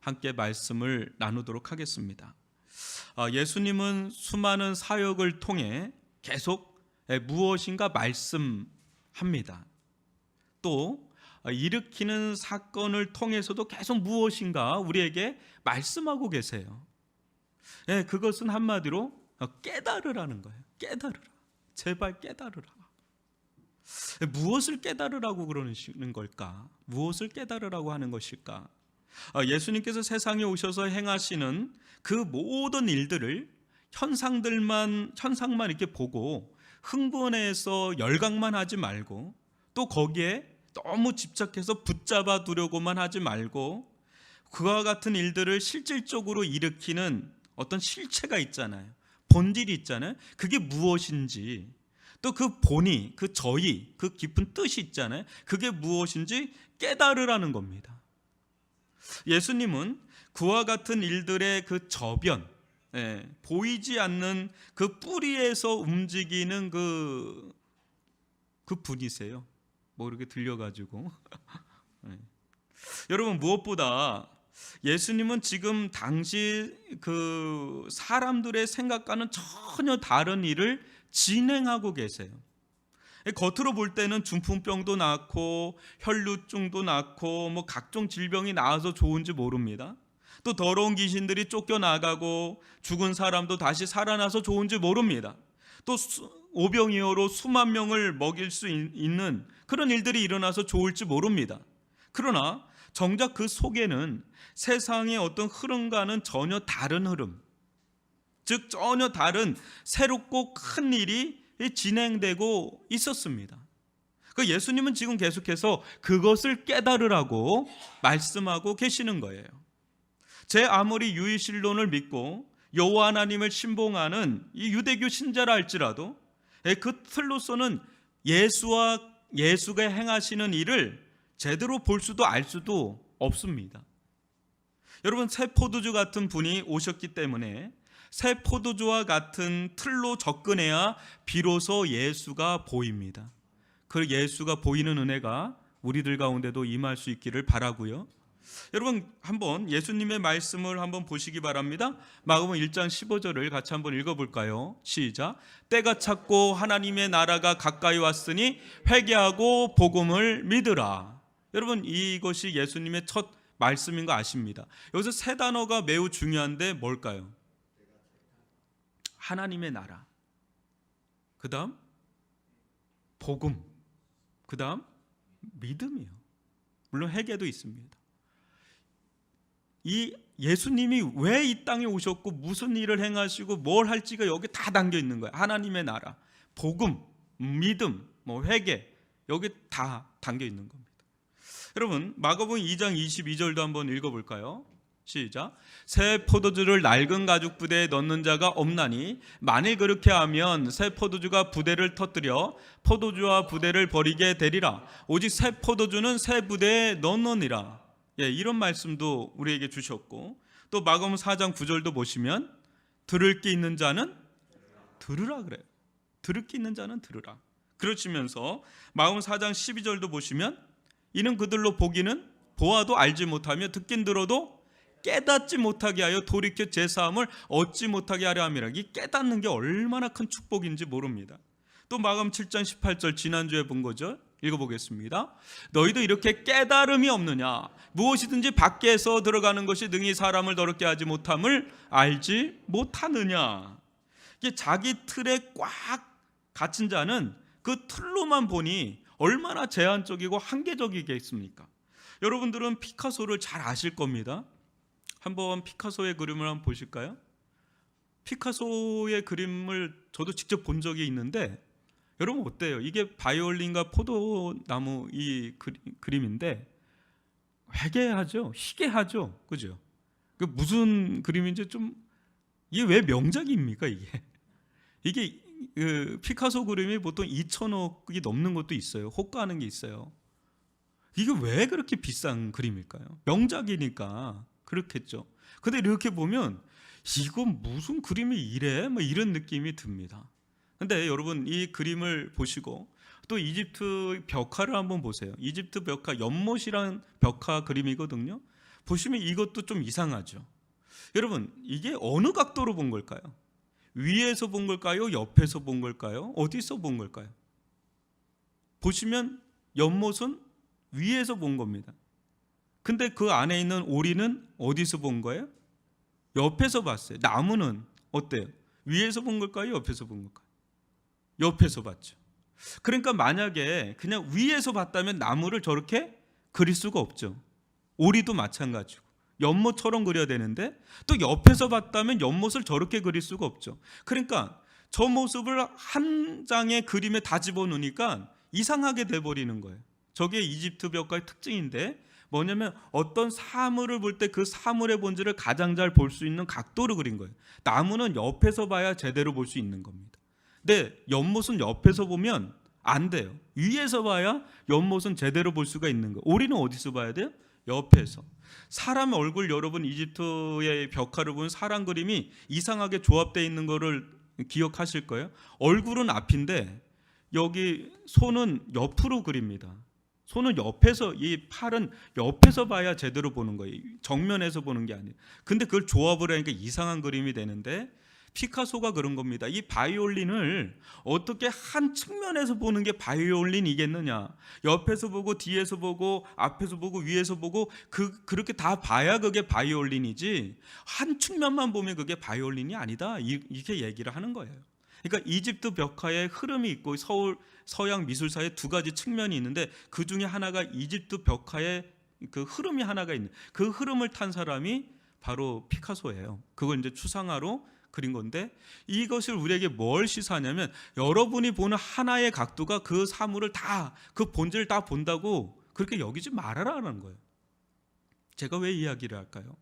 함께 말씀을 나누도록 하겠습니다. 예수님은 수많은 사역을 통해 계속 무엇인가 말씀합니다. 또 일으키는 사건을 통해서도 계속 무엇인가 우리에게 말씀하고 계세요. 그것은 한마디로 깨달으라는 거예요. 깨달으라. 제발 깨달으라. 무엇을 깨달으라고 그러시는 걸까? 무엇을 깨달으라고 하는 것일까? 예수님께서 세상에 오셔서 행하시는 그 모든 일들을 현상만 이렇게 보고 흥분해서 열광만 하지 말고, 또 거기에 너무 집착해서 붙잡아 두려고만 하지 말고, 그와 같은 일들을 실질적으로 일으키는 어떤 실체가 있잖아요. 본질이 있잖아요. 그게 무엇인지, 또 그 본의, 그 저희, 그 깊은 뜻이 있잖아요. 그게 무엇인지 깨달으라는 겁니다. 예수님은 그와 같은 일들의 그 저변, 보이지 않는 그 뿌리에서 움직이는 그 분이세요. 뭐 이렇게 들려가지고 여러분, 무엇보다 예수님은 지금 당시 그 사람들의 생각과는 전혀 다른 일을 진행하고 계세요. 겉으로 볼 때는 중풍병도 낫고 혈루증도 낫고 뭐 각종 질병이 나아서 좋은지 모릅니다. 또 더러운 귀신들이 쫓겨나가고 죽은 사람도 다시 살아나서 좋은지 모릅니다. 또 오병이어로 수만 명을 먹일 수 있는 그런 일들이 일어나서 좋을지 모릅니다. 그러나 정작 그 속에는 세상의 어떤 흐름과는 전혀 다른 흐름, 즉 전혀 다른 새롭고 큰 일이 진행되고 있었습니다. 그 예수님은 지금 계속해서 그것을 깨달으라고 말씀하고 계시는 거예요. 제 아무리 유일신론을 믿고 여호와 하나님을 신봉하는 이 유대교 신자라 할지라도 그 틀로서는 예수가 행하시는 일을 제대로 볼 수도 알 수도 없습니다. 여러분, 새 포도주 같은 분이 오셨기 때문에 새 포도주와 같은 틀로 접근해야 비로소 예수가 보입니다. 그 예수가 보이는 은혜가 우리들 가운데도 임할 수 있기를 바라고요. 여러분, 한번 예수님의 말씀을 한번 보시기 바랍니다. 마가복음 1장 15절을 같이 한번 읽어볼까요? 시작. 때가 찼고 하나님의 나라가 가까이 왔으니 회개하고 복음을 믿으라. 여러분, 이것이 예수님의 첫 말씀인 거 아십니다. 여기서 세 단어가 매우 중요한데 뭘까요? 하나님의 나라, 그 다음 복음, 그 다음 믿음이요. 물론 회개도 있습니다. 이 예수님이 왜 이 땅에 오셨고 무슨 일을 행하시고 뭘 할지가 여기 다 담겨 있는 거예요. 하나님의 나라, 복음, 믿음, 회개, 여기 다 담겨 있는 겁니다. 여러분, 마가복음 2장 22절도 한번 읽어볼까요? 시작. 새 포도주를 낡은 가죽 부대에 넣는 자가 없나니 만일 그렇게 하면 새 포도주가 부대를 터뜨려 포도주와 부대를 버리게 되리라. 오직 새 포도주는 새 부대에 넣느니라. 이런 말씀도 우리에게 주셨고, 또 마가복음 4장 9절도 보시면 들을 게 있는 자는 들으라 그래요. 들을 게 있는 자는 들으라. 그러시면서 마가복음 4장 12절도 보시면 이는 그들로 보기는 보아도 알지 못하며 듣긴 들어도 깨닫지 못하게 하여 돌이켜 제사함을 얻지 못하게 하려 함이라. 이 깨닫는 게 얼마나 큰 축복인지 모릅니다. 또 마가복음 7장 18절 지난주에 본 거죠. 읽어보겠습니다. 너희도 이렇게 깨달음이 없느냐? 무엇이든지 밖에서 들어가는 것이 능히 사람을 더럽게 하지 못함을 알지 못하느냐? 이게 자기 틀에 꽉 갇힌 자는 그 틀로만 보니 얼마나 제한적이고 한계적이겠습니까? 여러분들은 피카소를 잘 아실 겁니다. 한번 피카소의 그림을 한번 보실까요? 피카소의 그림을 저도 직접 본 적이 있는데, 여러분 어때요? 이게 바이올린과 포도나무 이 그림인데 회개하죠? 희괴하죠? 그죠? 그 무슨 그림인지 좀, 이게 왜 명작입니까 이게 그 피카소 그림이 보통 2천억이 넘는 것도 있어요. 호가하는 게 있어요. 이게 왜 그렇게 비싼 그림일까요? 명작이니까 그렇겠죠. 근데 이렇게 보면 이건 무슨 그림이 이래? 이런 느낌이 듭니다. 근데 여러분, 이 그림을 보시고 또 이집트 벽화를 한번 보세요. 이집트 벽화, 연못이라는 벽화 그림이거든요. 보시면 이것도 좀 이상하죠. 여러분, 이게 어느 각도로 본 걸까요? 위에서 본 걸까요? 옆에서 본 걸까요? 어디서 본 걸까요? 보시면 연못은 위에서 본 겁니다. 근데 그 안에 있는 오리는 어디서 본 거예요? 옆에서 봤어요. 나무는 어때요? 위에서 본 걸까요? 옆에서 본 걸까요? 옆에서 봤죠. 그러니까 만약에 그냥 위에서 봤다면 나무를 저렇게 그릴 수가 없죠. 오리도 마찬가지고 연못처럼 그려야 되는데 또 옆에서 봤다면 연못을 저렇게 그릴 수가 없죠. 그러니까 저 모습을 한 장의 그림에 다 집어넣으니까 이상하게 돼버리는 거예요. 저게 이집트 벽화의 특징인데 뭐냐면 어떤 사물을 볼 때 그 사물의 본질을 가장 잘 볼 수 있는 각도로 그린 거예요. 나무는 옆에서 봐야 제대로 볼 수 있는 겁니다. 근데 연못은 옆에서 보면 안 돼요. 위에서 봐야 연못은 제대로 볼 수가 있는 거예요. 오리는 어디서 봐야 돼요? 옆에서. 사람 얼굴, 여러분 이집트의 벽화를 보면 사람 그림이 이상하게 조합되어 있는 거를 기억하실 거예요. 얼굴은 앞인데 여기 손은 옆으로 그립니다. 손은 옆에서, 이 팔은 옆에서 봐야 제대로 보는 거예요. 정면에서 보는 게 아니에요. 근데 그걸 조합을 하니까 이상한 그림이 되는데 피카소가 그런 겁니다. 이 바이올린을 어떻게 한 측면에서 보는 게 바이올린이겠느냐? 옆에서 보고 뒤에서 보고 앞에서 보고 위에서 보고 그렇게 다 봐야 그게 바이올린이지 한 측면만 보면 그게 바이올린이 아니다. 이렇게 얘기를 하는 거예요. 그러니까 이집트 벽화에 흐름이 있고 서양 미술사에 두 가지 측면이 있는데 그 중에 하나가 이집트 벽화에 그 흐름이 하나가 있는, 그 흐름을 탄 사람이 바로 피카소예요. 그걸 이제 추상화로 그린 건데 이것을 우리에게 뭘 시사하냐면 여러분이 보는 하나의 각도가 그 사물을 다, 그 본질을 다 본다고 그렇게 여기지 말아라는 거예요. 제가 왜 이야기를 할까요?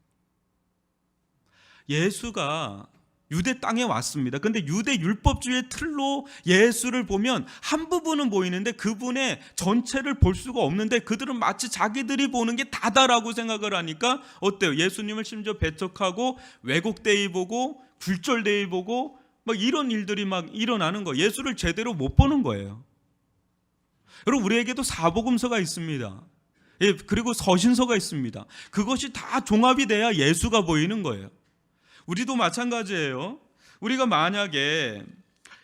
예수가 유대 땅에 왔습니다. 근데 유대 율법주의 틀로 예수를 보면 한 부분은 보이는데 그분의 전체를 볼 수가 없는데 그들은 마치 자기들이 보는 게 다다라고 생각을 하니까 어때요? 예수님을 심지어 배척하고 왜곡되이 보고 굴절되이 보고 막 이런 일들이 막 일어나는 거예요. 예수를 제대로 못 보는 거예요. 여러분, 우리에게도 사복음서가 있습니다. 예, 그리고 서신서가 있습니다. 그것이 다 종합이 돼야 예수가 보이는 거예요. 우리도 마찬가지예요. 우리가 만약에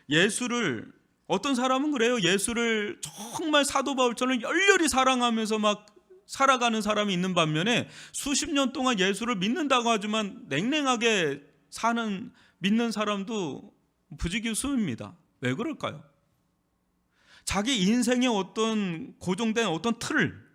예수를, 어떤 사람은 그래요. 예수를 정말 사도 바울처럼 열렬히 사랑하면서 막 살아가는 사람이 있는 반면에 수십 년 동안 예수를 믿는다고 하지만 냉랭하게 사는 믿는 사람도 부지기수입니다. 왜 그럴까요? 자기 인생의 어떤 고정된 어떤 틀,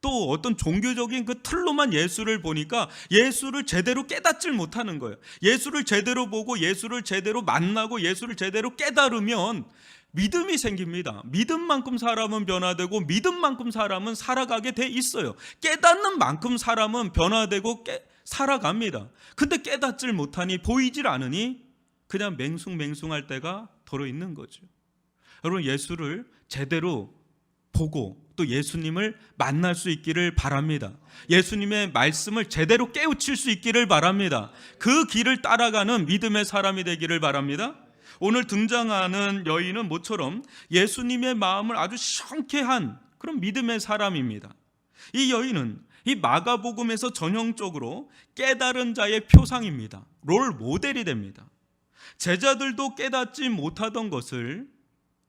또 어떤 종교적인 그 틀로만 예수를 보니까 예수를 제대로 깨닫질 못하는 거예요. 예수를 제대로 보고 예수를 제대로 만나고 예수를 제대로 깨달으면 믿음이 생깁니다. 믿음만큼 사람은 변화되고 믿음만큼 사람은 살아가게 돼 있어요. 깨닫는 만큼 사람은 변화되고 살아갑니다. 근데 깨닫질 못하니, 보이질 않으니 그냥 맹숭맹숭할 때가 더러 있는 거죠. 여러분, 예수를 제대로 보고 또 예수님을 만날 수 있기를 바랍니다. 예수님의 말씀을 제대로 깨우칠 수 있기를 바랍니다. 그 길을 따라가는 믿음의 사람이 되기를 바랍니다. 오늘 등장하는 여인은 모처럼 예수님의 마음을 아주 상쾌한 그런 믿음의 사람입니다. 이 여인은 이 마가복음에서 전형적으로 깨달은 자의 표상입니다. 롤 모델이 됩니다. 제자들도 깨닫지 못하던 것을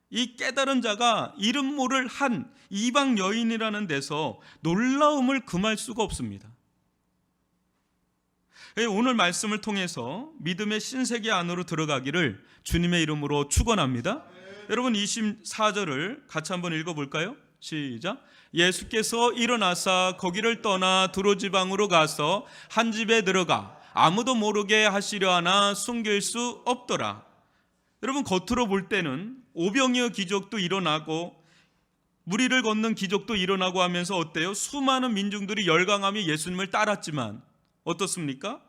이 깨달은 자가 이름 모를 한 이방 여인이라는 데서 놀라움을 금할 수가 없습니다. 오늘 말씀을 통해서 믿음의 신세계 안으로 들어가기를 주님의 이름으로 축원합니다. 여러분, 24절을 같이 한번 읽어볼까요? 시작. 예수께서 일어나사 거기를 떠나 두로 지방으로 가서 한 집에 들어가 아무도 모르게 하시려 하나 숨길 수 없더라. 여러분, 겉으로 볼 때는 오병이어 기적도 일어나고 무리를 걷는 기적도 일어나고 하면서 어때요? 수많은 민중들이 열광하며 예수님을 따랐지만 어떻습니까?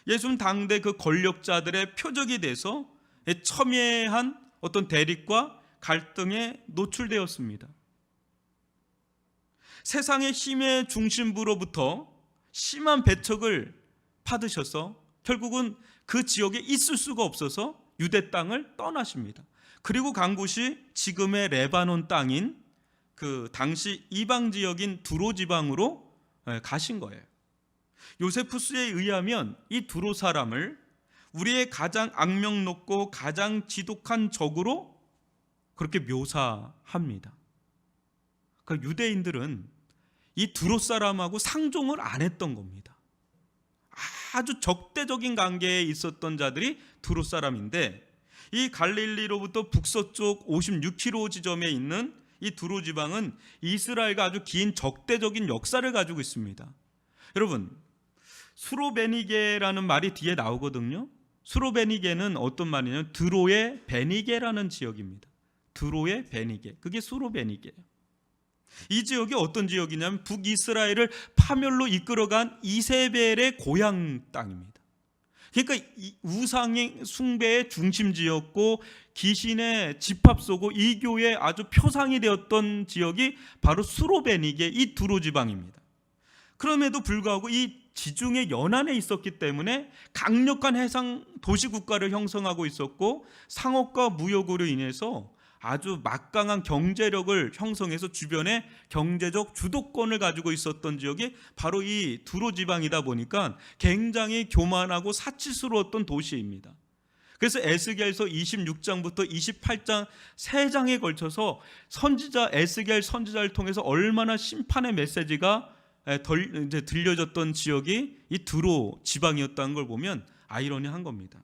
예수는 당대 그 권력자들의 표적이 돼서 첨예한 어떤 대립과 갈등에 노출되었습니다. 세상의 힘의 중심부로부터 심한 배척을 받으셔서 결국은 그 지역에 있을 수가 없어서 유대 땅을 떠나십니다. 그리고 간 곳이 지금의 레바논 땅인 그 당시 이방 지역인 두로 지방으로 가신 거예요. 요세푸스에 의하면 이 두로 사람을 우리의 가장 악명 높고 가장 지독한 적으로 그렇게 묘사합니다. 그러니까 유대인들은 이 두로 사람하고 상종을 안 했던 겁니다. 아주 적대적인 관계에 있었던 자들이 두로 사람인데, 이 갈릴리로부터 북서쪽 56km 지점에 있는 이 두로 지방은 이스라엘과 아주 긴 적대적인 역사를 가지고 있습니다. 여러분, 수로베니게라는 말이 뒤에 나오거든요. 수로베니게는 어떤 말이냐면 드로의 베니게라는 지역입니다. 드로의 베니게, 그게 수로베니게예요. 이 지역이 어떤 지역이냐면 북이스라엘을 파멸로 이끌어간 이세벨의 고향 땅입니다. 그러니까 우상의 숭배의 중심지였고 귀신의 집합소고 이교의 아주 표상이 되었던 지역이 바로 수로베니게, 이 두로 지방입니다. 그럼에도 불구하고 이 지중해 연안에 있었기 때문에 강력한 해상 도시국가를 형성하고 있었고, 상업과 무역으로 인해서 아주 막강한 경제력을 형성해서 주변에 경제적 주도권을 가지고 있었던 지역이 바로 이 두로 지방이다 보니까 굉장히 교만하고 사치스러웠던 도시입니다. 그래서 에스겔서 26장부터 28장 3장에 걸쳐서 선지자 에스겔 선지자를 통해서 얼마나 심판의 메시지가 이제 들려졌던 지역이 이 두로 지방이었다는 걸 보면 아이러니한 겁니다.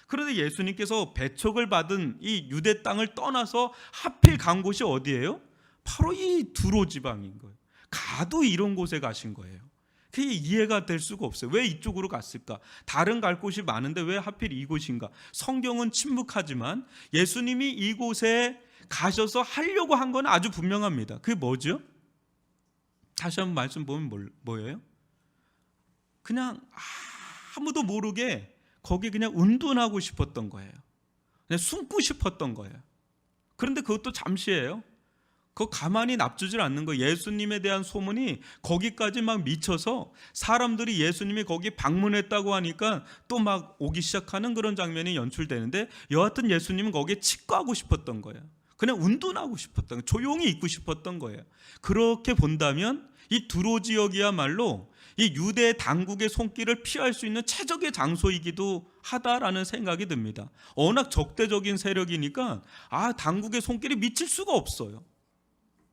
그런데 예수님께서 배척을 받은 이 유대 땅을 떠나서 하필 간 곳이 어디예요? 바로 이 두로 지방인 거예요. 가도 이런 곳에 가신 거예요. 그게 이해가 될 수가 없어요. 왜 이쪽으로 갔을까? 다른 갈 곳이 많은데 왜 하필 이곳인가? 성경은 침묵하지만 예수님이 이곳에 가셔서 하려고 한 건 아주 분명합니다. 그게 뭐죠? 다시 한번 말씀 보면 뭐예요? 그냥 아무도 모르게 거기 그냥 운둔하고 싶었던 거예요. 그냥 숨고 싶었던 거예요. 그런데 그것도 잠시예요. 그거 가만히 납두질 않는 거예요. 예수님에 대한 소문이 거기까지 막 미쳐서 사람들이 예수님이 거기 방문했다고 하니까 또 막 오기 시작하는 그런 장면이 연출되는데, 여하튼 예수님은 거기에 치과하고 싶었던 거예요. 그냥 운둔하고 싶었던 거예요. 조용히 있고 싶었던 거예요. 그렇게 본다면 이 두로 지역이야말로 이 유대 당국의 손길을 피할 수 있는 최적의 장소이기도 하다라는 생각이 듭니다. 워낙 적대적인 세력이니까 당국의 손길이 미칠 수가 없어요.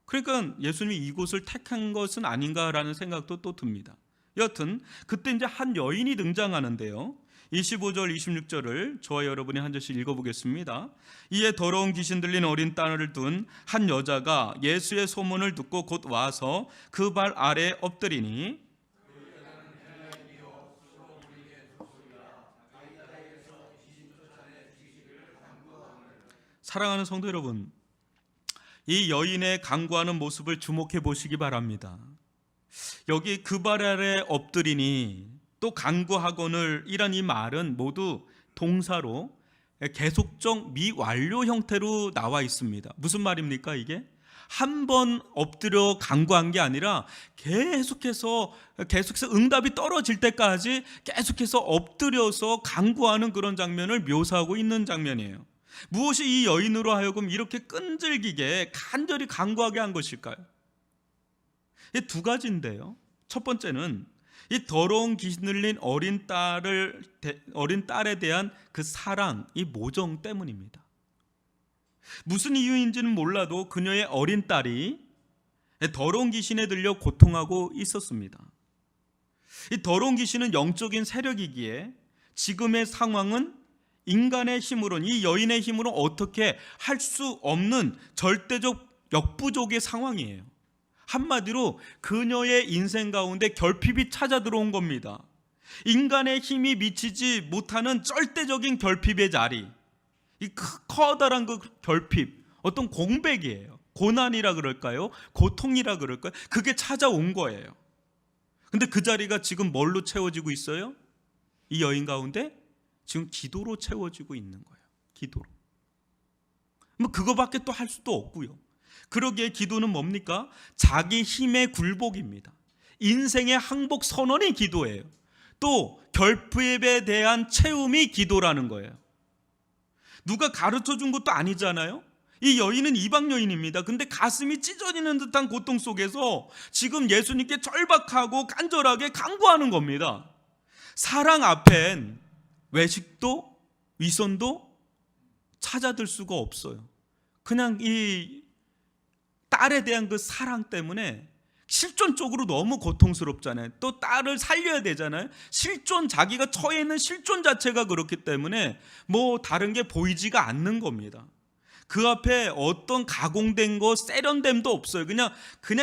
그러니까 예수님이 이곳을 택한 것은 아닌가라는 생각도 또 듭니다. 여튼 그때 이제 한 여인이 등장하는데요. 25절 26절을 저와 여러분이 한 절씩 읽어보겠습니다. 이에 더러운 귀신 들린 어린 딸을 둔 한 여자가 예수의 소문을 듣고 곧 와서 그 발 아래에 엎드리니, 사랑하는 성도 여러분, 이 여인의 간구하는 모습을 주목해 보시기 바랍니다. 여기 그 발 아래 엎드리니 또 간구하거늘 이란 이 말은 모두 동사로 계속적 미완료 형태로 나와 있습니다. 무슨 말입니까 이게? 한 번 엎드려 간구한 게 아니라 계속해서 응답이 떨어질 때까지 계속해서 엎드려서 간구하는 그런 장면을 묘사하고 있는 장면이에요. 무엇이 이 여인으로 하여금 이렇게 끈질기게 간절히 간구하게 한 것일까요? 이 두 가지인데요. 첫 번째는 이 더러운 귀신 들린 어린 딸에 대한 그 사랑, 이 모정 때문입니다. 무슨 이유인지는 몰라도 그녀의 어린 딸이 더러운 귀신에 들려 고통하고 있었습니다. 이 더러운 귀신은 영적인 세력이기에 지금의 상황은 인간의 힘으로는, 이 여인의 힘으로 어떻게 할 수 없는 절대적 역부족의 상황이에요. 한마디로 그녀의 인생 가운데 결핍이 찾아 들어온 겁니다. 인간의 힘이 미치지 못하는 절대적인 결핍의 자리, 이 커다란 그 결핍, 어떤 공백이에요. 고난이라 그럴까요? 고통이라 그럴까요? 그게 찾아온 거예요. 근데 그 자리가 지금 뭘로 채워지고 있어요? 이 여인 가운데 지금 기도로 채워지고 있는 거예요. 기도로. 뭐 그거밖에 또 할 수도 없고요. 그러기에 기도는 뭡니까? 자기 힘의 굴복입니다. 인생의 항복 선언이 기도예요. 또 결핍에 대한 채움이 기도라는 거예요. 누가 가르쳐 준 것도 아니잖아요. 이 여인은 이방 여인입니다. 근데 가슴이 찢어지는 듯한 고통 속에서 지금 예수님께 절박하고 간절하게 간구하는 겁니다. 사랑 앞엔 외식도 위선도 찾아들 수가 없어요. 그냥 이 딸에 대한 그 사랑 때문에 실존적으로 너무 고통스럽잖아요. 또 딸을 살려야 되잖아요. 실존, 자기가 처해 있는 실존 자체가 그렇기 때문에 뭐 다른 게 보이지가 않는 겁니다. 그 앞에 어떤 가공된 거, 세련됨도 없어요. 그냥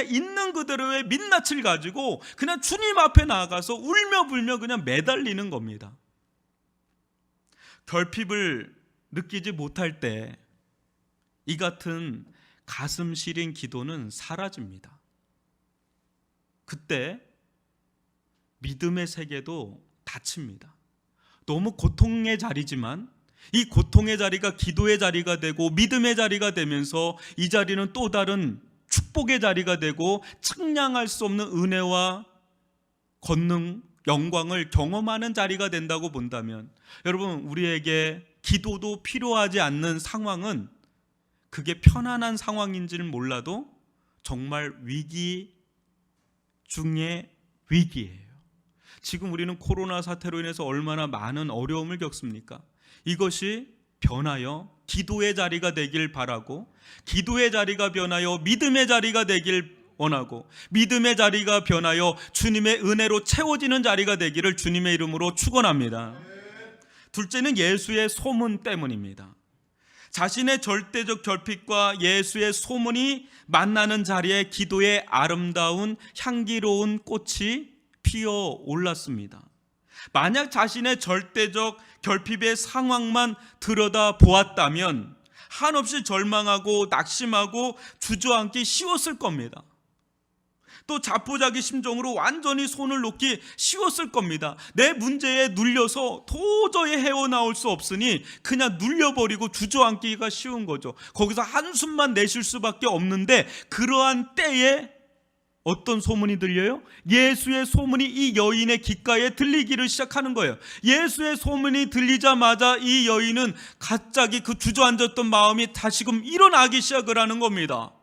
있는 그대로의 민낯을 가지고 그냥 주님 앞에 나아가서 울며 불며 그냥 매달리는 겁니다. 결핍을 느끼지 못할 때 이 같은 가슴 시린 기도는 사라집니다. 그때 믿음의 세계도 닫힙니다. 너무 고통의 자리지만 이 고통의 자리가 기도의 자리가 되고 믿음의 자리가 되면서 이 자리는 또 다른 축복의 자리가 되고 측량할 수 없는 은혜와 권능, 영광을 경험하는 자리가 된다고 본다면, 여러분, 우리에게 기도도 필요하지 않는 상황은 그게 편안한 상황인지는 몰라도 정말 위기 중에 위기예요. 지금 우리는 코로나 사태로 인해서 얼마나 많은 어려움을 겪습니까? 이것이 변하여 기도의 자리가 되길 바라고, 기도의 자리가 변하여 믿음의 자리가 되길 원하고, 믿음의 자리가 변하여 주님의 은혜로 채워지는 자리가 되기를 주님의 이름으로 축원합니다. 둘째는 예수의 소문 때문입니다. 자신의 절대적 결핍과 예수의 소문이 만나는 자리에 기도의 아름다운 향기로운 꽃이 피어 올랐습니다. 만약 자신의 절대적 결핍의 상황만 들여다 보았다면 한없이 절망하고 낙심하고 주저앉기 쉬웠을 겁니다. 또 자포자기 심정으로 완전히 손을 놓기 쉬웠을 겁니다. 내 문제에 눌려서 도저히 헤어나올 수 없으니 그냥 눌려버리고 주저앉기가 쉬운 거죠. 거기서 한숨만 내쉴 수밖에 없는데, 그러한 때에 어떤 소문이 들려요? 예수의 소문이 이 여인의 귓가에 들리기를 시작하는 거예요. 예수의 소문이 들리자마자 이 여인은 갑자기 그 주저앉았던 마음이 다시금 일어나기 시작을 하는 겁니다.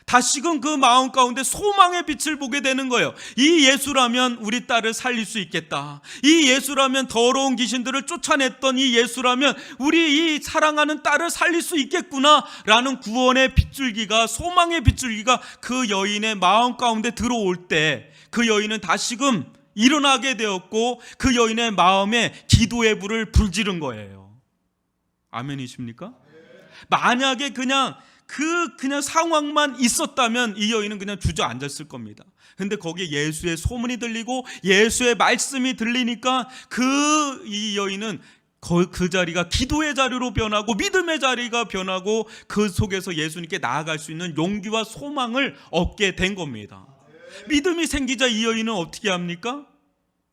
다시금 그 마음 가운데 소망의 빛을 보게 되는 거예요. 이 예수라면 우리 딸을 살릴 수 있겠다. 이 예수라면 더러운 귀신들을 쫓아냈던 이 예수라면 우리 이 사랑하는 딸을 살릴 수 있겠구나 라는 구원의 빗줄기가, 소망의 빗줄기가 그 여인의 마음 가운데 들어올 때 그 여인은 다시금 일어나게 되었고 그 여인의 마음에 기도의 불을 불지른 거예요. 아멘이십니까? 만약에 그냥 상황만 있었다면 이 여인은 그냥 주저앉았을 겁니다. 근데 거기에 예수의 소문이 들리고 예수의 말씀이 들리니까 이 여인은 그 자리가 기도의 자리로 변하고 믿음의 자리가 변하고 그 속에서 예수님께 나아갈 수 있는 용기와 소망을 얻게 된 겁니다. 믿음이 생기자 이 여인은 어떻게 합니까?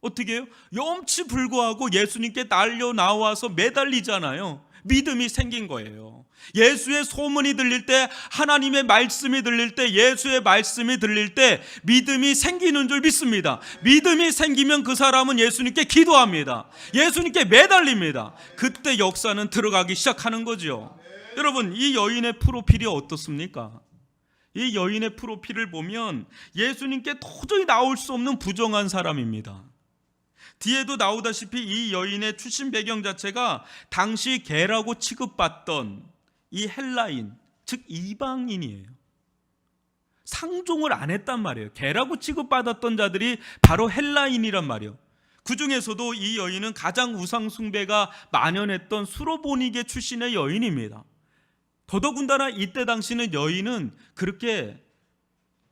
어떻게 해요? 염치불구하고 예수님께 달려 나와서 매달리잖아요. 믿음이 생긴 거예요. 예수의 소문이 들릴 때, 하나님의 말씀이 들릴 때, 예수의 말씀이 들릴 때 믿음이 생기는 줄 믿습니다. 믿음이 생기면 그 사람은 예수님께 기도합니다. 예수님께 매달립니다. 그때 역사는 들어가기 시작하는 거죠. 여러분, 이 여인의 프로필이 어떻습니까? 이 여인의 프로필을 보면 예수님께 도저히 나올 수 없는 부정한 사람입니다. 뒤에도 나오다시피 이 여인의 출신 배경 자체가 당시 개라고 취급받던 이 헬라인, 즉 이방인이에요. 상종을 안 했단 말이에요. 개라고 취급받았던 자들이 바로 헬라인이란 말이에요. 그 중에서도 이 여인은 가장 우상 숭배가 만연했던 수로보니게 출신의 여인입니다. 더더군다나 이때 당시는 여인은 그렇게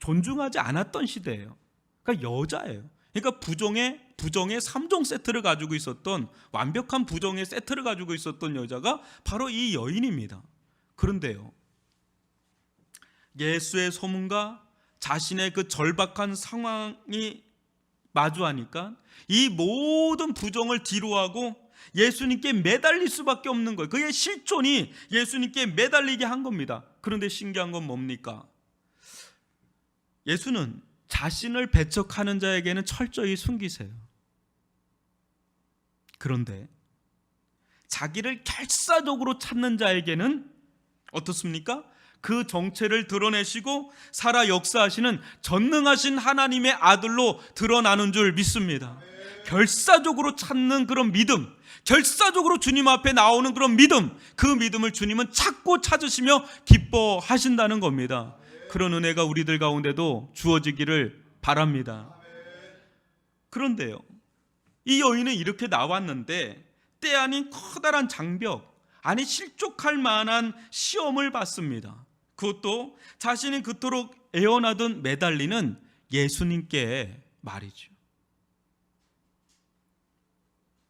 존중하지 않았던 시대예요. 그러니까 여자예요. 그러니까 부정의 3종 세트를 가지고 있었던, 완벽한 부정의 세트를 가지고 있었던 여자가 바로 이 여인입니다. 그런데요, 예수의 소문과 자신의 그 절박한 상황이 마주하니까 이 모든 부정을 뒤로하고 예수님께 매달릴 수밖에 없는 거예요. 그의 실존이 예수님께 매달리게 한 겁니다. 그런데 신기한 건 뭡니까? 예수는 자신을 배척하는 자에게는 철저히 숨기세요. 그런데 자기를 결사적으로 찾는 자에게는 어떻습니까? 그 정체를 드러내시고 살아 역사하시는 전능하신 하나님의 아들로 드러나는 줄 믿습니다. 결사적으로 찾는 그런 믿음, 결사적으로 주님 앞에 나오는 그런 믿음, 그 믿음을 주님은 찾고 찾으시며 기뻐하신다는 겁니다. 그런 은혜가 우리들 가운데도 주어지기를 바랍니다. 그런데요, 이 여인은 이렇게 나왔는데 때 아닌 커다란 장벽, 아니 실족할 만한 시험을 받습니다. 그것도 자신이 그토록 애원하던 매달리는 예수님께 말이죠.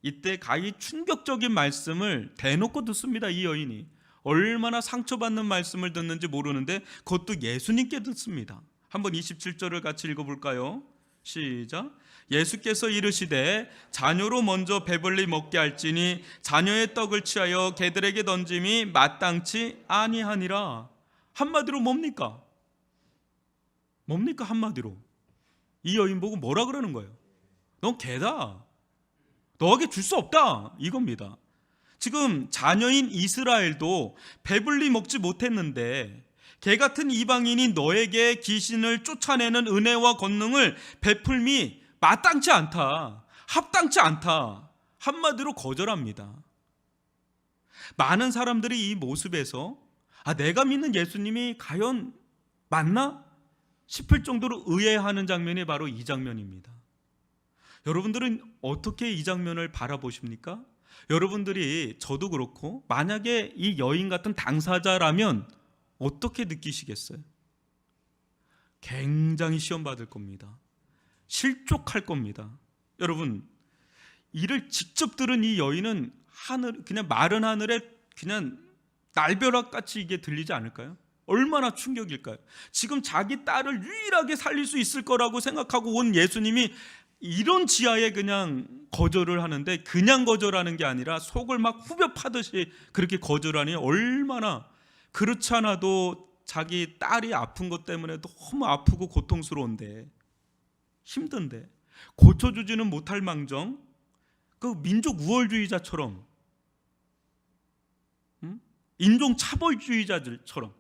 이때 가히 충격적인 말씀을 대놓고 듣습니다. 이 여인이 얼마나 상처받는 말씀을 듣는지 모르는데 그것도 예수님께 듣습니다. 한번 27절을 같이 읽어볼까요? 시작. 예수께서 이르시되 자녀로 먼저 배불리 먹게 할지니 자녀의 떡을 취하여 개들에게 던짐이 마땅치 아니하니라. 한마디로 뭡니까? 한마디로 이 여인 보고 뭐라 그러는 거예요? 넌 개다, 너에게 줄 수 없다, 이겁니다. 지금 자녀인 이스라엘도 배불리 먹지 못했는데 개 같은 이방인이 너에게 귀신을 쫓아내는 은혜와 권능을 베풀미 마땅치 않다, 합당치 않다, 한마디로 거절합니다. 많은 사람들이 이 모습에서 내가 믿는 예수님이 과연 맞나 싶을 정도로 의아해하는 장면이 바로 이 장면입니다. 여러분들은 어떻게 이 장면을 바라보십니까? 여러분들이, 저도 그렇고 만약에 이 여인 같은 당사자라면 어떻게 느끼시겠어요? 굉장히 시험받을 겁니다. 실족할 겁니다. 여러분, 이를 직접 들은 이 여인은 그냥 마른 하늘에 그냥 날벼락같이 이게 들리지 않을까요? 얼마나 충격일까요? 지금 자기 딸을 유일하게 살릴 수 있을 거라고 생각하고 온 예수님이 이런 지하에 그냥 거절을 하는데, 그냥 거절하는 게 아니라 속을 막 후벼 파듯이 그렇게 거절하니 얼마나, 그렇지 않아도 자기 딸이 아픈 것 때문에 너무 아프고 고통스러운데, 힘든데 고쳐주지는 못할 망정 그 민족 우월주의자처럼, 인종 차별주의자들처럼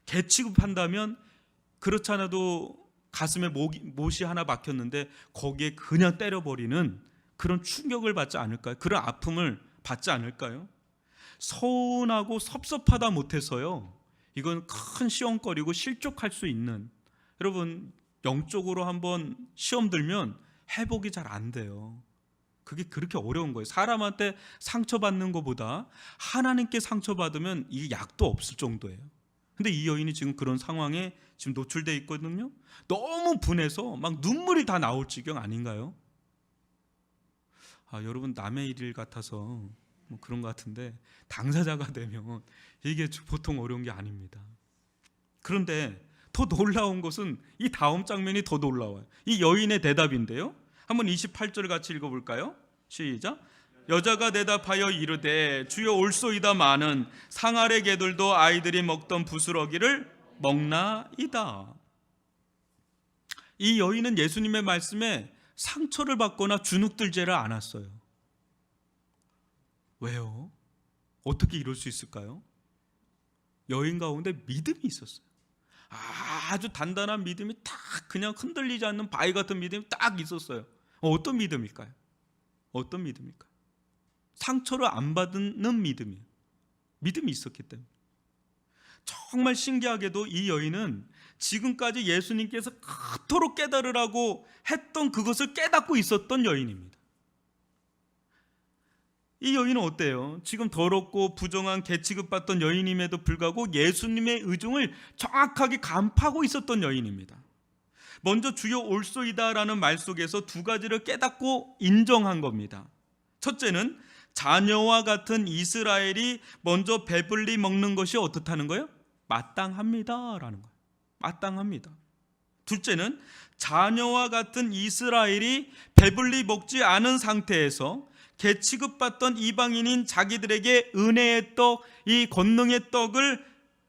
개 취급한다면, 그렇지 않아도 가슴에 못이 하나 박혔는데 거기에 그냥 때려버리는 그런 충격을 받지 않을까요? 그런 아픔을 받지 않을까요? 서운하고 섭섭하다 못해서요, 이건 큰 시험거리고 실족할 수 있는, 여러분 영적으로 한번 시험 들면 회복이 잘 안 돼요. 그게 그렇게 어려운 거예요. 사람한테 상처받는 것보다 하나님께 상처받으면 이게 약도 없을 정도예요. 근데 이 여인이 지금 그런 상황에 지금 노출되어 있거든요. 너무 분해서 막 눈물이 다 나올 지경 아닌가요? 여러분, 남의 일 같아서 그런 것 같은데 당사자가 되면 이게 보통 어려운 게 아닙니다. 그런데 더 놀라운 것은 이 다음 장면이 더 놀라워요. 이 여인의 대답인데요, 한번 28절 같이 읽어볼까요? 시작. 여자가 대답하여 이르되 주여 올소이다마는 상 아래 개들도 아이들이 먹던 부스러기를 먹나이다. 이 여인은 예수님의 말씀에 상처를 받거나 주눅들지를 않았어요. 왜요? 어떻게 이럴 수 있을까요? 여인 가운데 믿음이 있었어요. 아주 단단한 믿음이 딱, 그냥 흔들리지 않는 바위 같은 믿음이 딱 있었어요. 어떤 믿음일까요? 어떤 믿음일까요? 상처를 안 받는 믿음이에요. 믿음이 있었기 때문에. 정말 신기하게도 이 여인은 지금까지 예수님께서 그토록 깨달으라고 했던 그것을 깨닫고 있었던 여인입니다. 이 여인은 어때요? 지금 더럽고 부정한 개 취급받던 여인임에도 불구하고 예수님의 의중을 정확하게 간파하고 있었던 여인입니다. 먼저 주여 올소이다라는 말 속에서 두 가지를 깨닫고 인정한 겁니다. 첫째는 자녀와 같은 이스라엘이 먼저 배불리 먹는 것이 어떻다는 거예요? 마땅합니다라는 거예요. 마땅합니다. 둘째는 자녀와 같은 이스라엘이 배불리 먹지 않은 상태에서 개 취급받던 이방인인 자기들에게 은혜의 떡, 이 권능의 떡을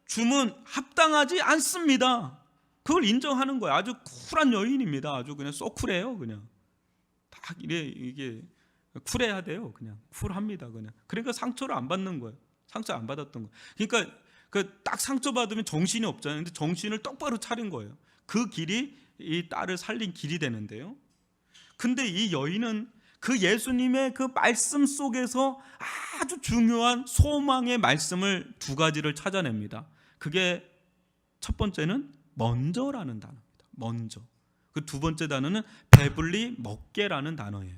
주면 합당하지 않습니다. 그걸 인정하는 거예요. 아주 쿨한 여인입니다. 아주 그냥 쏙 쿨해요. 그냥 딱 이게 쿨해야 돼요. 그냥 쿨합니다. 그러니까 상처를 안 받는 거예요. 상처 안 받았던 거예요. 그러니까 딱 상처받으면 정신이 없잖아요. 근데 정신을 똑바로 차린 거예요. 그 길이 이 딸을 살린 길이 되는데요. 근데 이 여인은 그 예수님의 그 말씀 속에서 아주 중요한 소망의 말씀을 두 가지를 찾아냅니다. 그게 첫 번째는 먼저라는 단어입니다. 먼저. 그 두 번째 단어는 배불리 먹게라는 단어예요.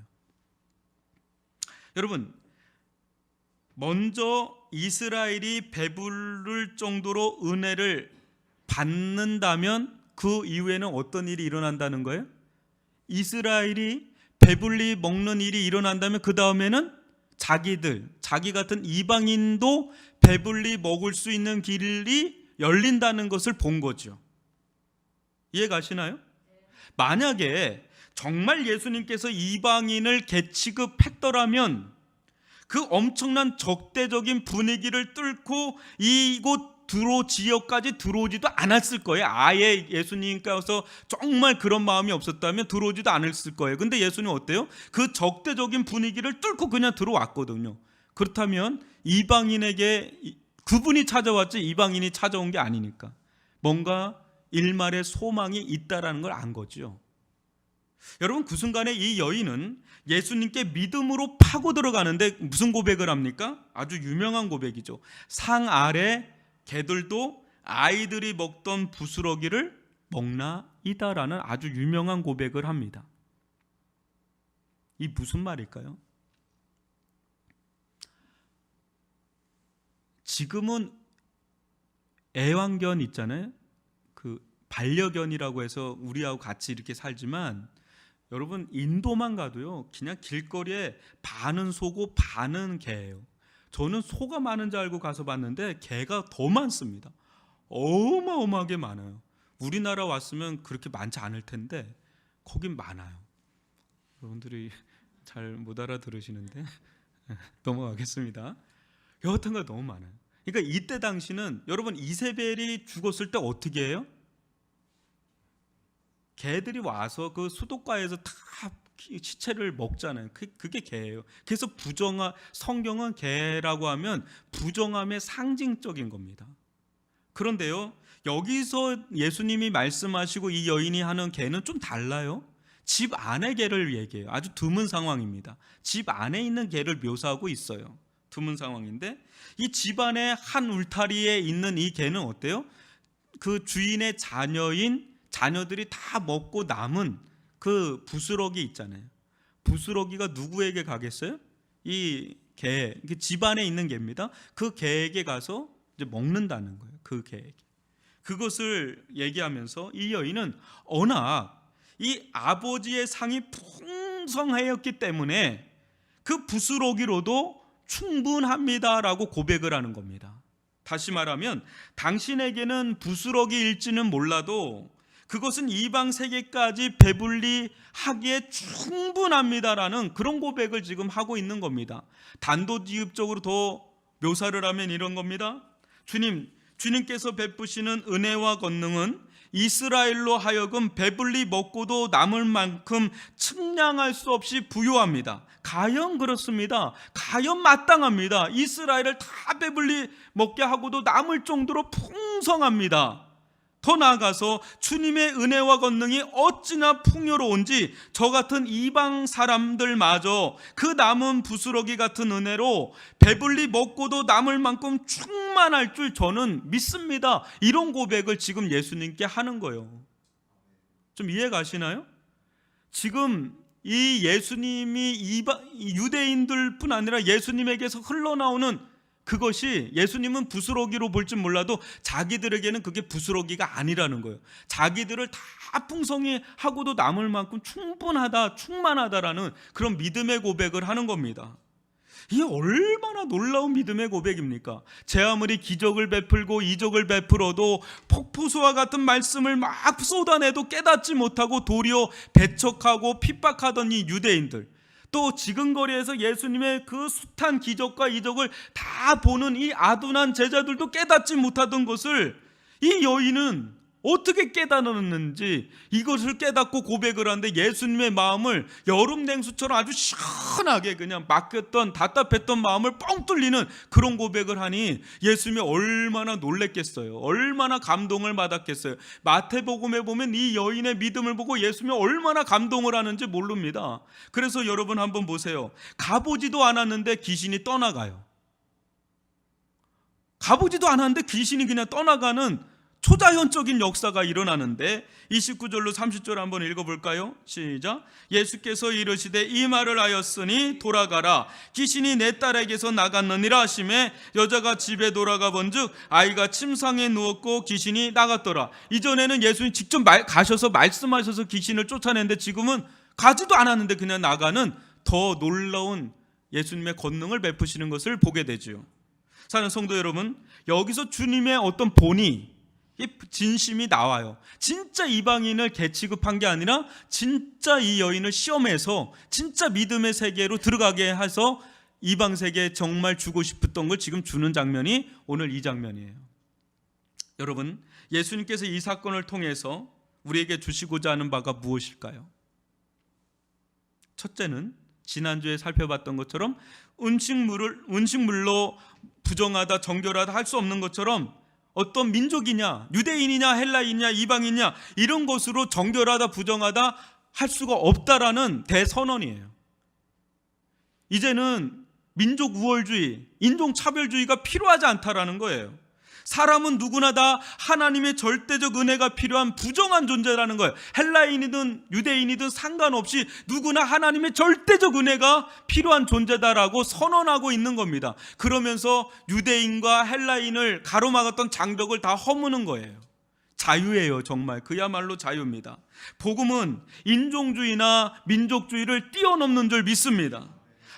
여러분, 먼저 이스라엘이 배부를 정도로 은혜를 받는다면 그 이후에는 어떤 일이 일어난다는 거예요? 이스라엘이 배불리 먹는 일이 일어난다면 그 다음에는 자기 같은 이방인도 배불리 먹을 수 있는 길이 열린다는 것을 본 거죠. 이해 가시나요? 만약에 정말 예수님께서 이방인을 개취급했더라면 그 엄청난 적대적인 분위기를 뚫고 이곳 지역까지 들어오지도 않았을 거예요. 아예 예수님께서 정말 그런 마음이 없었다면 들어오지도 않았을 거예요. 근데 예수님 어때요? 그 적대적인 분위기를 뚫고 그냥 들어왔거든요. 그렇다면 이방인에게 그분이 찾아왔지 이방인이 찾아온 게 아니니까 뭔가 일말의 소망이 있다라는 걸 안 거죠. 여러분, 그 순간에 이 여인은 예수님께 믿음으로 파고 들어가는데 무슨 고백을 합니까? 아주 유명한 고백이죠. 상 아래 개들도 아이들이 먹던 부스러기를 먹나이다라는 아주 유명한 고백을 합니다. 이 무슨 말일까요? 지금은 애완견 있잖아요. 그 반려견이라고 해서 우리하고 같이 이렇게 살지만 여러분, 인도만 가도요 그냥 길거리에 반은 소고 반은 개예요. 저는 소가 많은 줄 알고 가서 봤는데 개가 더 많습니다. 어마어마하게 많아요. 우리나라 왔으면 그렇게 많지 않을 텐데 거긴 많아요. 여러분들이 잘 못 알아들으시는데 넘어가겠습니다. 여하튼가 너무 많아요. 그러니까 이때 당시는 여러분 이세벨이 죽었을 때 어떻게 해요? 개들이 와서 그 수도가에서 다 시체를 먹잖아요. 그게 개예요. 그래서 성경은 개라고 하면 부정함의 상징적인 겁니다. 그런데요, 여기서 예수님이 말씀하시고 이 여인이 하는 개는 좀 달라요. 집 안의 개를 얘기해요. 아주 드문 상황입니다. 집 안에 있는 개를 묘사하고 있어요. 드문 상황인데 이 집 안에 한 울타리에 있는 이 개는 어때요? 그 주인의 자녀들이 다 먹고 남은 그 부스러기 있잖아요. 부스러기가 누구에게 가겠어요? 이 개, 집 안에 있는 개입니다. 그 개에게 가서 이제 먹는다는 거예요. 그 개에게. 그것을 얘기하면서 이 여인은 워낙 이 아버지의 상이 풍성하였기 때문에 그 부스러기로도 충분합니다라고 고백을 하는 겁니다. 다시 말하면 당신에게는 부스러기일지는 몰라도 그것은 이방 세계까지 배불리 하기에 충분합니다라는 그런 고백을 지금 하고 있는 겁니다. 단도직입적으로 더 묘사를 하면 이런 겁니다. 주님께서 베푸시는 은혜와 권능은 이스라엘로 하여금 배불리 먹고도 남을 만큼 측량할 수 없이 부요합니다. 과연 그렇습니다. 과연 마땅합니다. 이스라엘을 다 배불리 먹게 하고도 남을 정도로 풍성합니다. 더 나아가서 주님의 은혜와 권능이 어찌나 풍요로운지 저 같은 이방 사람들마저 그 남은 부스러기 같은 은혜로 배불리 먹고도 남을 만큼 충만할 줄 저는 믿습니다. 이런 고백을 지금 예수님께 하는 거예요. 좀 이해 가시나요? 지금 이 예수님이 유대인들 뿐 아니라 예수님에게서 흘러나오는 그것이 예수님은 부스러기로 볼지 몰라도 자기들에게는 그게 부스러기가 아니라는 거예요. 자기들을 다 풍성히 하고도 남을 만큼 충만하다라는 그런 믿음의 고백을 하는 겁니다. 이게 얼마나 놀라운 믿음의 고백입니까? 제 아무리 기적을 베풀고 이적을 베풀어도 폭포수와 같은 말씀을 막 쏟아내도 깨닫지 못하고 도리어 배척하고 핍박하던 이 유대인들, 또 지근거리에서 예수님의 그 숱한 기적과 이적을 다 보는 이 아둔한 제자들도 깨닫지 못하던 것을 이 여인은 어떻게 깨달았는지 이것을 깨닫고 고백을 하는데 예수님의 마음을 여름 냉수처럼 아주 시원하게 그냥 막혔던 답답했던 마음을 뻥 뚫리는 그런 고백을 하니 예수님이 얼마나 놀랬겠어요. 얼마나 감동을 받았겠어요. 마태복음에 보면 이 여인의 믿음을 보고 예수님이 얼마나 감동을 하는지 모릅니다. 그래서 여러분 한번 보세요. 가보지도 않았는데 귀신이 떠나가요. 가보지도 않았는데 귀신이 그냥 떠나가는 초자연적인 역사가 일어나는데 29절로 30절 한번 읽어볼까요? 시작. 예수께서 이르시되 이 말을 하였으니 돌아가라. 귀신이 내 딸에게서 나갔느니라 하시매 여자가 집에 돌아가 본즉 아이가 침상에 누웠고 귀신이 나갔더라. 이전에는 예수님 직접 가셔서 말씀하셔서 귀신을 쫓아냈는데 지금은 가지도 않았는데 그냥 나가는 더 놀라운 예수님의 권능을 베푸시는 것을 보게 되죠. 사랑하는 성도 여러분, 여기서 주님의 어떤 본의, 이 진심이 나와요. 진짜 이방인을 개취급한 게 아니라 진짜 이 여인을 시험해서 진짜 믿음의 세계로 들어가게 해서 이방 세계에 정말 주고 싶었던 걸 지금 주는 장면이 오늘 이 장면이에요. 여러분, 예수님께서 이 사건을 통해서 우리에게 주시고자 하는 바가 무엇일까요? 첫째는 지난주에 살펴봤던 것처럼 음식물로 부정하다 정결하다 할 수 없는 것처럼 어떤 민족이냐, 유대인이냐, 헬라인이냐, 이방인이냐 이런 것으로 정결하다 부정하다 할 수가 없다라는 대선언이에요. 이제는 민족 우월주의, 인종차별주의가 필요하지 않다라는 거예요. 사람은 누구나 다 하나님의 절대적 은혜가 필요한 부정한 존재라는 거예요. 헬라인이든 유대인이든 상관없이 누구나 하나님의 절대적 은혜가 필요한 존재다라고 선언하고 있는 겁니다. 그러면서 유대인과 헬라인을 가로막았던 장벽을 다 허무는 거예요. 자유예요. 정말 그야말로 자유입니다. 복음은 인종주의나 민족주의를 뛰어넘는 줄 믿습니다.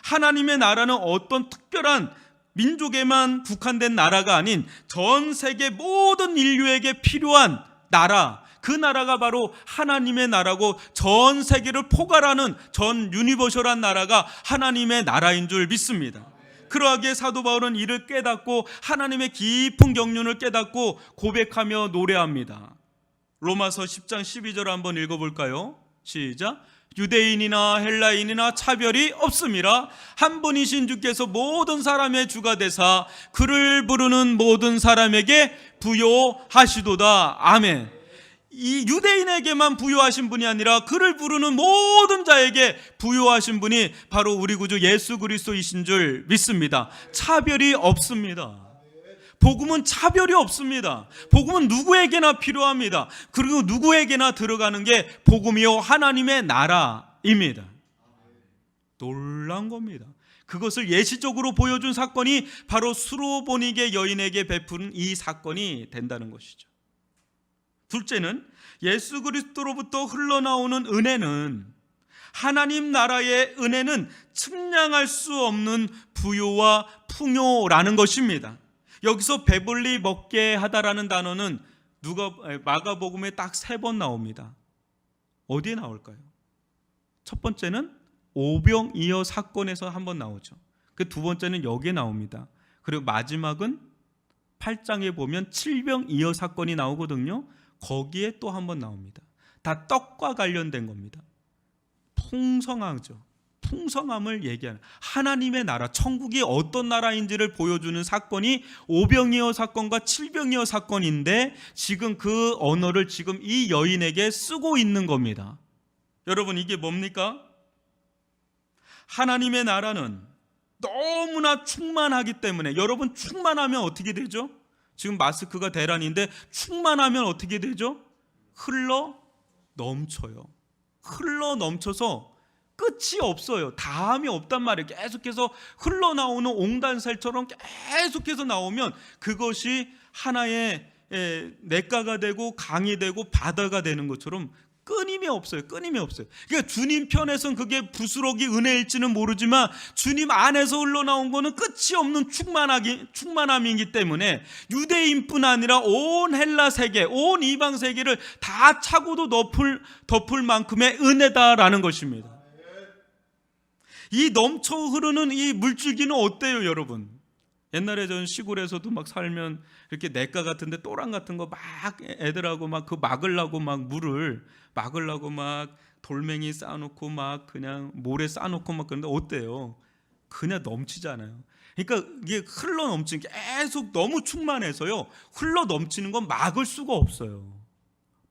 하나님의 나라는 어떤 특별한 민족에만 국한된 나라가 아닌 전 세계 모든 인류에게 필요한 나라, 그 나라가 바로 하나님의 나라고 전 세계를 포괄하는 전 유니버셜한 나라가 하나님의 나라인 줄 믿습니다. 그러하기에 사도 바울은 이를 깨닫고 하나님의 깊은 경륜을 깨닫고 고백하며 노래합니다. 로마서 10장 12절 한번 읽어볼까요? 시작. 유대인이나 헬라인이나 차별이 없음이라 한 분이신 주께서 모든 사람의 주가 되사 그를 부르는 모든 사람에게 부요하시도다. 아멘. 이 유대인에게만 부요하신 분이 아니라 그를 부르는 모든 자에게 부요하신 분이 바로 우리 구주 예수 그리스도이신 줄 믿습니다. 차별이 없습니다. 복음은 차별이 없습니다. 복음은 누구에게나 필요합니다. 그리고 누구에게나 들어가는 게 복음이요 하나님의 나라입니다. 놀라운 겁니다. 그것을 예시적으로 보여준 사건이 바로 수로보니게 여인에게 베푸는 이 사건이 된다는 것이죠. 둘째는 예수 그리스도로부터 흘러나오는 은혜는, 하나님 나라의 은혜는 측량할 수 없는 부요와 풍요라는 것입니다. 여기서 배불리 먹게 하다라는 단어는 마가복음에 딱 3번 나옵니다. 어디에 나올까요? 첫 번째는 오병이어 사건에서 한번 나오죠. 그 두 번째는 여기에 나옵니다. 그리고 마지막은 8장에 보면 칠병이어 사건이 나오거든요. 거기에 또 한번 나옵니다. 다 떡과 관련된 겁니다. 풍성하죠. 풍성함을 얘기하는 하나님의 나라, 천국이 어떤 나라인지를 보여주는 사건이 오병이어 사건과 칠병이어 사건인데 지금 그 언어를 지금 이 여인에게 쓰고 있는 겁니다. 여러분, 이게 뭡니까? 하나님의 나라는 너무나 충만하기 때문에, 여러분 충만하면 어떻게 되죠? 지금 마스크가 대란인데 충만하면 어떻게 되죠? 흘러 넘쳐요. 흘러 넘쳐서 끝이 없어요. 다음이 없단 말이에요. 계속해서 흘러나오는 옹단살처럼 계속해서 나오면 그것이 하나의 냇가가 되고 강이 되고 바다가 되는 것처럼 끊임이 없어요. 끊임이 없어요. 그러니까 주님 편에서는 그게 부스러기 은혜일지는 모르지만 주님 안에서 흘러나온 거는 끝이 없는 충만함이기 때문에 유대인뿐 아니라 온 헬라 세계, 온 이방 세계를 다 차고도 덮을 만큼의 은혜다라는 것입니다. 이 넘쳐 흐르는 이 물줄기는 어때요, 여러분? 옛날에 전 시골에서도 막 살면 이렇게 냇가 같은데 또랑 같은 거 막 애들하고 막 그 막으려고 막 물을 막으려고 막 돌멩이 쌓아놓고 막 그냥 모래 쌓아놓고 막 그런데 어때요? 그냥 넘치잖아요. 그러니까 이게 흘러 넘치는 게 계속 너무 충만해서요. 흘러 넘치는 건 막을 수가 없어요.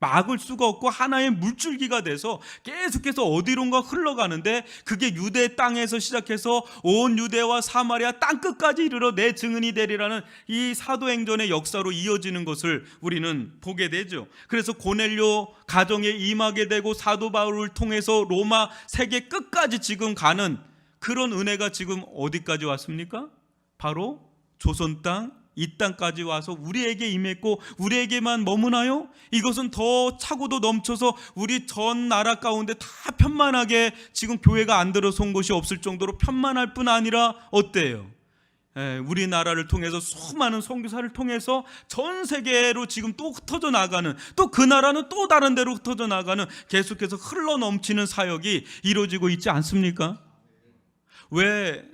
막을 수가 없고 하나의 물줄기가 돼서 계속해서 어디론가 흘러가는데 그게 유대 땅에서 시작해서 온 유대와 사마리아 땅끝까지 이르러 내 증인이 되리라는 이 사도행전의 역사로 이어지는 것을 우리는 보게 되죠. 그래서 고넬료 가정에 임하게 되고 사도 바울을 통해서 로마 세계 끝까지 지금 가는 그런 은혜가 지금 어디까지 왔습니까? 바로 조선 땅, 이 땅까지 와서 우리에게 임했고 우리에게만 머무나요? 이것은 더 차고도 넘쳐서 우리 전 나라 가운데 다 편만하게 지금 교회가 안 들어선 곳이 없을 정도로 편만할 뿐 아니라 어때요? 우리나라를 통해서 수많은 선교사를 통해서 전 세계로 지금 또 흩어져 나가는, 또 그 나라는 또 다른 데로 흩어져 나가는 계속해서 흘러 넘치는 사역이 이루어지고 있지 않습니까? 왜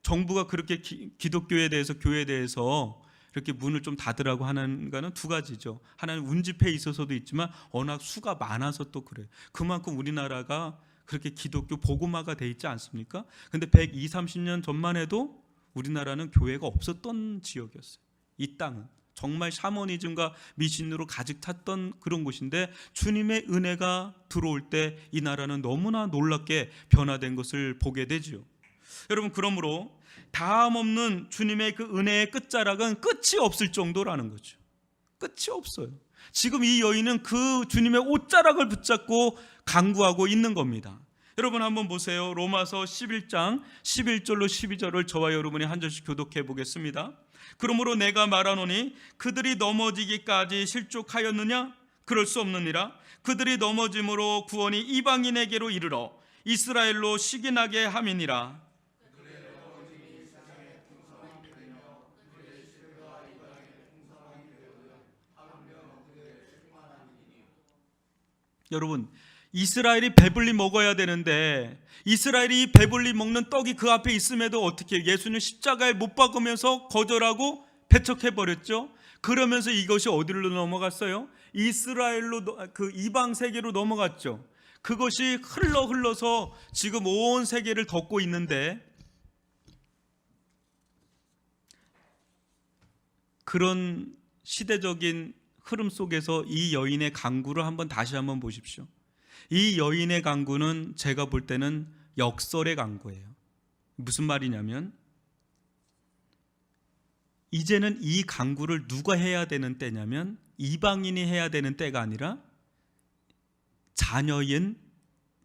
정부가 그렇게 기독교에 대해서, 교회에 대해서 이렇게 문을 좀 닫으라고 하는가는 두 가지죠. 하나는 운집회에 있어서도 있지만 워낙 수가 많아서 또 그래요. 그만큼 우리나라가 그렇게 기독교 복음화가 돼 있지 않습니까? 근데 120, 30년 전만 해도 우리나라는 교회가 없었던 지역이었어요. 이 땅은 정말 샤머니즘과 미신으로 가득 찼던 그런 곳인데 주님의 은혜가 들어올 때 이 나라는 너무나 놀랍게 변화된 것을 보게 되지요. 여러분, 그러므로 다음 없는 주님의 그 은혜의 끝자락은 끝이 없을 정도라는 거죠. 끝이 없어요. 지금 이 여인은 그 주님의 옷자락을 붙잡고 간구하고 있는 겁니다. 여러분 한번 보세요. 로마서 11장 11절로 12절을 저와 여러분이 한 절씩 교독해 보겠습니다. 그러므로 내가 말하노니 그들이 넘어지기까지 실족하였느냐? 그럴 수 없느니라. 그들이 넘어짐으로 구원이 이방인에게로 이르러 이스라엘로 시기나게 함이니라. 여러분, 이스라엘이 배불리 먹어야 되는데 이스라엘이 배불리 먹는 떡이 그 앞에 있음에도 어떻게 예수님 십자가에 못 박으면서 거절하고 배척해버렸죠. 그러면서 이것이 어디로 넘어갔어요? 이스라엘로, 그 이방 세계로 넘어갔죠. 그것이 흘러서 지금 온 세계를 덮고 있는데, 그런 시대적인 흐름 속에서 이 여인의 간구를 다시 한번 보십시오. 이 여인의 간구는 제가 볼 때는 역설의 간구예요. 무슨 말이냐면, 이제는 이 간구를 누가 해야 되는 때냐면 이방인이 해야 되는 때가 아니라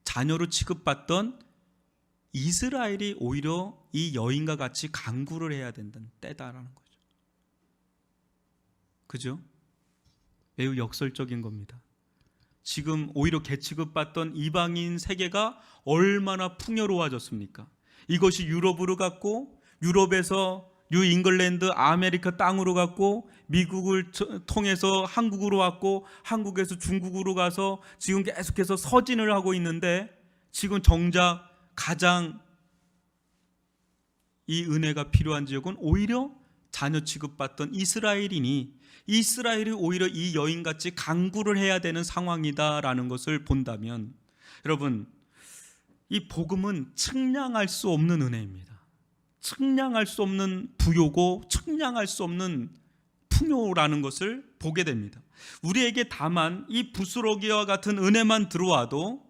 자녀로 취급받던 이스라엘이 오히려 이 여인과 같이 간구를 해야 된다는 때다라는 거죠. 그죠? 매우 역설적인 겁니다. 지금 오히려 개취급받던 이방인 세계가 얼마나 풍요로워졌습니까? 이것이 유럽으로 갔고, 유럽에서 뉴 잉글랜드 아메리카 땅으로 갔고, 미국을 통해서 한국으로 왔고, 한국에서 중국으로 가서 지금 계속해서 서진을 하고 있는데, 지금 정작 가장 이 은혜가 필요한 지역은 오히려 자녀 취급받던 이스라엘이 오히려 이 여인같이 간구를 해야 되는 상황이다라는 것을 본다면, 여러분, 이 복음은 측량할 수 없는 은혜입니다. 측량할 수 없는 부요고 측량할 수 없는 풍요라는 것을 보게 됩니다. 우리에게 다만 이 부스러기와 같은 은혜만 들어와도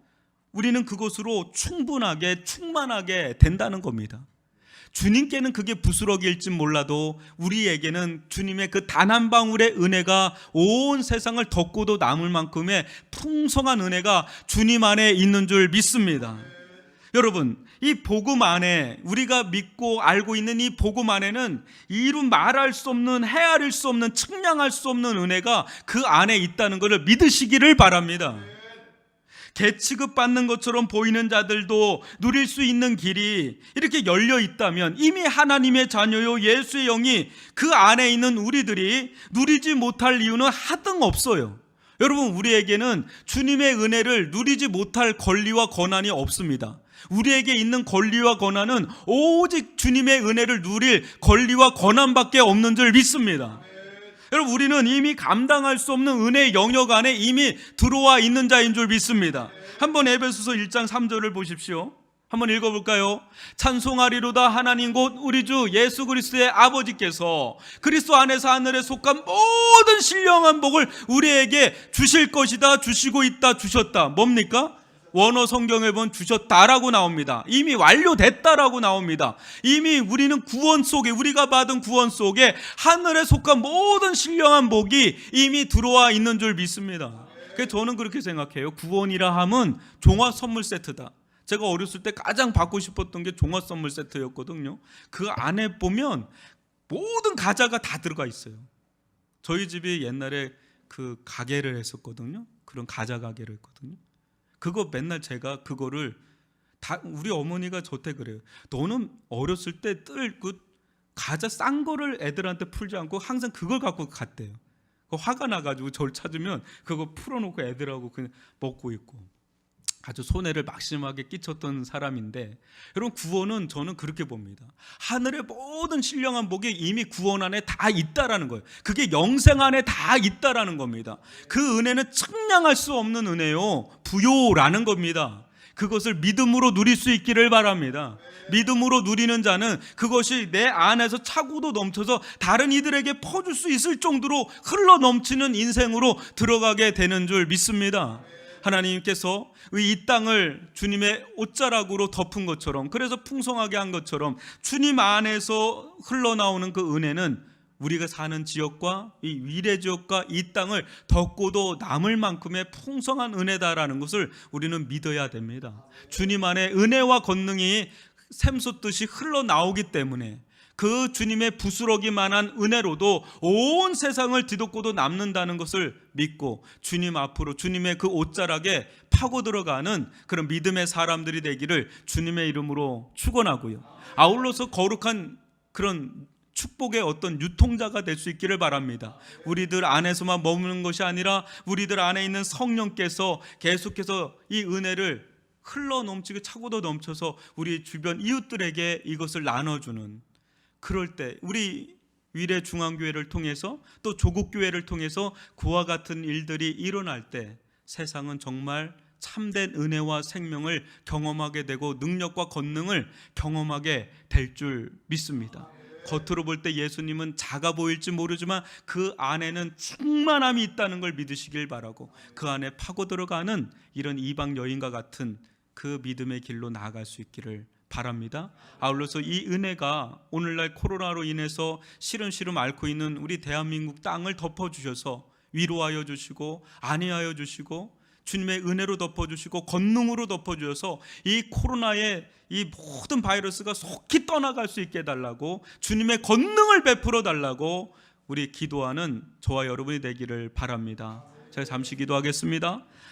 우리는 그것으로 충분하게 충만하게 된다는 겁니다. 주님께는 그게 부스러기일지 몰라도 우리에게는 주님의 그 단 한 방울의 은혜가 온 세상을 덮고도 남을 만큼의 풍성한 은혜가 주님 안에 있는 줄 믿습니다. 여러분, 이 복음 안에, 우리가 믿고 알고 있는 이 복음 안에는 이루 말할 수 없는, 헤아릴 수 없는, 측량할 수 없는 은혜가 그 안에 있다는 것을 믿으시기를 바랍니다. 개취급받는 것처럼 보이는 자들도 누릴 수 있는 길이 이렇게 열려 있다면, 이미 하나님의 자녀요 예수의 영이 그 안에 있는 우리들이 누리지 못할 이유는 하등없어요. 여러분, 우리에게는 주님의 은혜를 누리지 못할 권리와 권한이 없습니다. 우리에게 있는 권리와 권한은 오직 주님의 은혜를 누릴 권리와 권한밖에 없는 줄 믿습니다. 여러분, 우리는 이미 감당할 수 없는 은혜의 영역 안에 이미 들어와 있는 자인 줄 믿습니다. 한번 에베소서 1장 3절을 보십시오. 한번 읽어볼까요? 찬송하리로다 하나님 곧 우리 주 예수 그리스도의 아버지께서 그리스도 안에서 하늘에 속한 모든 신령한 복을 우리에게 주실 것이다, 주시고 있다, 주셨다. 뭡니까? 원어 성경에 보면 주셨다라고 나옵니다. 이미 완료됐다라고 나옵니다. 이미 우리는 구원 속에, 우리가 받은 구원 속에 하늘에 속한 모든 신령한 복이 이미 들어와 있는 줄 믿습니다. 그래서 저는 그렇게 생각해요. 구원이라 함은 종합 선물 세트다. 제가 어렸을 때 가장 받고 싶었던 게 종합 선물 세트였거든요. 그 안에 보면 모든 과자가 다 들어가 있어요. 저희 집이 옛날에 그 가게를 했었거든요. 그런 과자 가게를 했거든요. 그거 맨날 제가 그거를 다 우리 어머니가 저한테 그래요. 너는 어렸을 때 그 과자 싼 거를 애들한테 풀지 않고 항상 그걸 갖고 갔대요. 화가 나가지고 저를 찾으면 그거 풀어놓고 애들하고 그냥 먹고 있고 아주 손해를 막심하게 끼쳤던 사람인데, 여러분, 구원은 저는 그렇게 봅니다. 하늘의 모든 신령한 복이 이미 구원 안에 다 있다라는 거예요. 그게 영생 안에 다 있다라는 겁니다. 그 은혜는 측량할 수 없는 은혜요, 부요라는 겁니다. 그것을 믿음으로 누릴 수 있기를 바랍니다. 믿음으로 누리는 자는 그것이 내 안에서 차고도 넘쳐서 다른 이들에게 퍼줄 수 있을 정도로 흘러 넘치는 인생으로 들어가게 되는 줄 믿습니다. 하나님께서 이 땅을 주님의 옷자락으로 덮은 것처럼, 그래서 풍성하게 한 것처럼 주님 안에서 흘러나오는 그 은혜는 우리가 사는 지역과 이 위례 지역과 이 땅을 덮고도 남을 만큼의 풍성한 은혜다라는 것을 우리는 믿어야 됩니다. 주님 안에 은혜와 권능이 샘솟듯이 흘러나오기 때문에 그 주님의 부스러기만한 은혜로도 온 세상을 뒤덮고도 남는다는 것을 믿고 주님 앞으로 주님의 그 옷자락에 파고 들어가는 그런 믿음의 사람들이 되기를 주님의 이름으로 축원하고요. 아울러서 거룩한 그런 축복의 어떤 유통자가 될 수 있기를 바랍니다. 우리들 안에서만 머무는 것이 아니라 우리들 안에 있는 성령께서 계속해서 이 은혜를 흘러 넘치고 차고도 넘쳐서 우리 주변 이웃들에게 이것을 나눠주는, 그럴 때 우리 위례 중앙교회를 통해서 또 조국교회를 통해서 그와 같은 일들이 일어날 때 세상은 정말 참된 은혜와 생명을 경험하게 되고 능력과 권능을 경험하게 될 줄 믿습니다. 겉으로 볼 때 예수님은 작아 보일지 모르지만 그 안에는 충만함이 있다는 걸 믿으시길 바라고, 그 안에 파고 들어가는 이런 이방 여인과 같은 그 믿음의 길로 나아갈 수 있기를 바랍니다. 아울러서 이 은혜가 오늘날 코로나로 인해서 시름시름 앓고 있는 우리 대한민국 땅을 덮어주셔서 위로하여 주시고 안위하여 주시고 주님의 은혜로 덮어주시고 권능으로 덮어주셔서 이 코로나의 이 모든 바이러스가 속히 떠나갈 수 있게 해달라고, 주님의 권능을 베풀어 달라고 우리 기도하는 저와 여러분이 되기를 바랍니다. 제가 잠시 기도하겠습니다.